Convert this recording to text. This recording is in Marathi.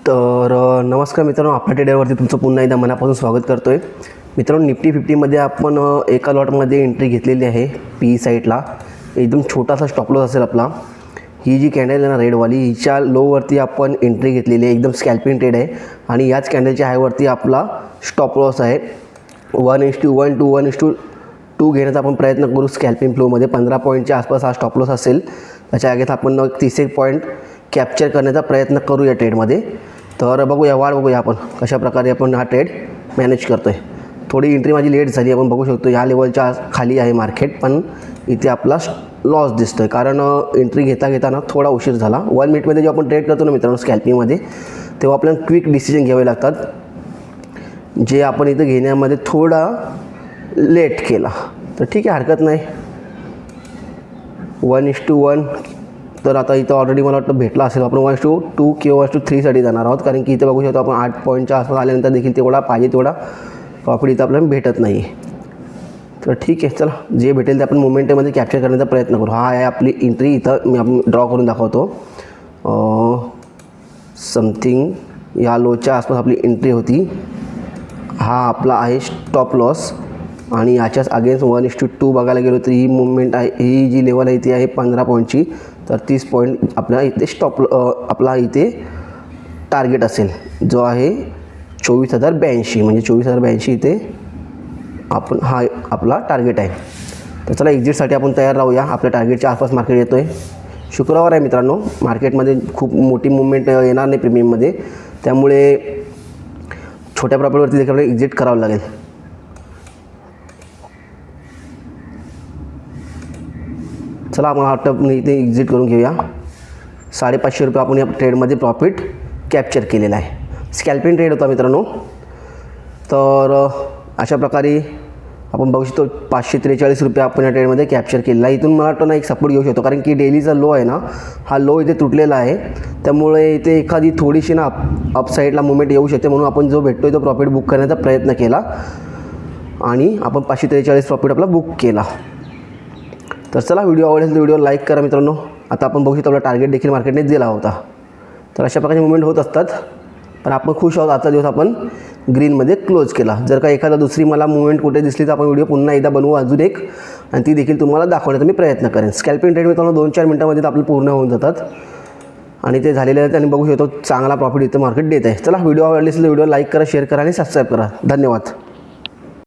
नमस्कार मित्रांनो, आपल्या ट्रेडरवरती तुमचं पुन्हा एकदा मनापासून स्वागत करतो आहे. मित्रांनो, निफ्टी 50मध्ये आपण एका लॉटमध्ये एंट्री घेतलेली आहे. पी साईडला एकदम छोटासा स्टॉप लॉस असेल आपला. ही जी कॅन्डल आहे ना रेडवाली, हिच्या लोवरती आपण एंट्री घेतलेली आहे. एकदम स्कॅल्पिंग ट्रेड आहे आणि याच कॅन्डलच्या हायवरती आपला स्टॉप लॉस आहे. 1:1 to 1:2 घेण्याचा आपण प्रयत्न करू. स्कॅल्पिंग फ्लोमध्ये 15 पॉईंटच्या आसपास हा स्टॉप लॉस असेल. त्याच्या आगेत आपण 30 पॉईंट कॅप्चर करण्याचा प्रयत्न करू या ट्रेडमध्ये. तर बघूया, बघूया आपण कशा प्रकारे आपण हा ट्रेड मॅनेज करतो आहे. थोडी एंट्री माझी लेट झाली, आपण बघू शकतो. या लेवलच्या खाली आहे मार्केट, पण इथे आपला लॉस दिसतो आहे कारण एंट्री घेताना थोडा उशीर झाला. 1 मिनिटमध्ये जेव्हा आपण ट्रेड करतो ना मित्रांनो स्कॅल्पिंगमध्ये, तेव्हा आपल्याला क्विक डिसिजन घ्यावे लागतात, जे आपण इथं घेण्यामध्ये थोडा लेट केला. तर ठीक आहे, हरकत नाही. 1:1 तर आता इथं ऑलरेडी मला वाटतं भेटला असेल. आपण 1:2 किंवा 1:3साठी जाणार आहोत, कारण की इथे बघू शकतो आपण 8 पॉईंटच्या आसपास आल्यानंतर देखील तेवढा पाहिजे तेवढा प्रॉफिट इथं आपल्याला भेटत नाही. तर ठीक आहे, चला जे भेटेल ते आपण मोमेंटमध्ये कॅप्चर करण्याचा प्रयत्न करू. हा आहे आपली एंट्री. इथं मी आपण ड्रॉ करून दाखवतो. समथिंग या लोच्या आसपास आपली एंट्री होती. हा आपला आहे स्टॉप लॉस आणि याच्याच अगेन्स्ट 1:2 बघायला गेलो तर ही मुवमेंट आहे. ही जी लेवल आहे ती आहे 15 पॉईंटची. तर 30 पॉईंट आपल्याला इथे आपला इथे टार्गेट असेल, जो आहे 24,082. म्हणजे 24,082 इथे आपण हा आपला टार्गेट आहे. तर चला एक्झिटसाठी आपण तयार राहूया. आपल्या टार्गेटच्या आसपास मार्केट येतो आहे. शुक्रवार आहे मित्रांनो. मार्केटमध्ये खूप मोठी मुवमेंट येणार नाही प्रीमियममध्ये, त्यामुळे छोट्या प्रॉफिटवरती देखील आपल्याला एक्झिट करावं लागेल. चला आपण वाटतं इथे एक्झिट करून घेऊया. 550 रुपये आपण या ट्रेडमध्ये प्रॉफिट कॅप्चर केलेला आहे. स्कॅल्पिंग ट्रेड होता मित्रांनो. तर अशा प्रकारे आपण बघू शकतो 543 रुपये आपण या ट्रेडमध्ये कॅप्चर केलेला आहे. इथून मला वाटतं ना एक सपोर्ट घेऊ शकतो, कारण की डेलीचा लो आहे ना, हा लो इथे तुटलेला आहे. त्यामुळे इथे एखादी थोडीशी ना अपसाईडला मुवमेंट येऊ शकते, म्हणून आपण जो भेटतो तो प्रॉफिट बुक करण्याचा प्रयत्न केला आणि आपण 543 प्रॉफिट आपला बुक केला. तर चला, व्हिडिओ आवडेल तर व्हिडिओ लाईक करा मित्रांनो. आता आपण बघू शकतो आपला टार्गेट देखील मार्केटने दिला होता. तर अशा प्रकारचे मुवमेंट होत असतात, पण आपण खुश आहोत. आजचा दिवस आपण ग्रीनमध्ये क्लोज केला. जर का एखादा दुसरी मला मुवमेंट कुठे दिसली तर आपण व्हिडिओ पुन्हा एकदा बनवू अजून एक, आणि ती देखील तुम्हाला दाखवण्याचा मी प्रयत्न करेन. स्कॅल्पिंग ट्रेड मित्रांनो 2-4 मिनिटांमध्ये आपले पूर्ण होऊन जातात आणि ते झालेले आहेत. आणि बघू शकतो चांगला प्रॉफिट इथं मार्केट देत आहे. चला, व्हिडिओ आवडली असेल तर व्हिडिओ लाईक करा, शेअर करा आणि सबस्क्राईब करा. धन्यवाद.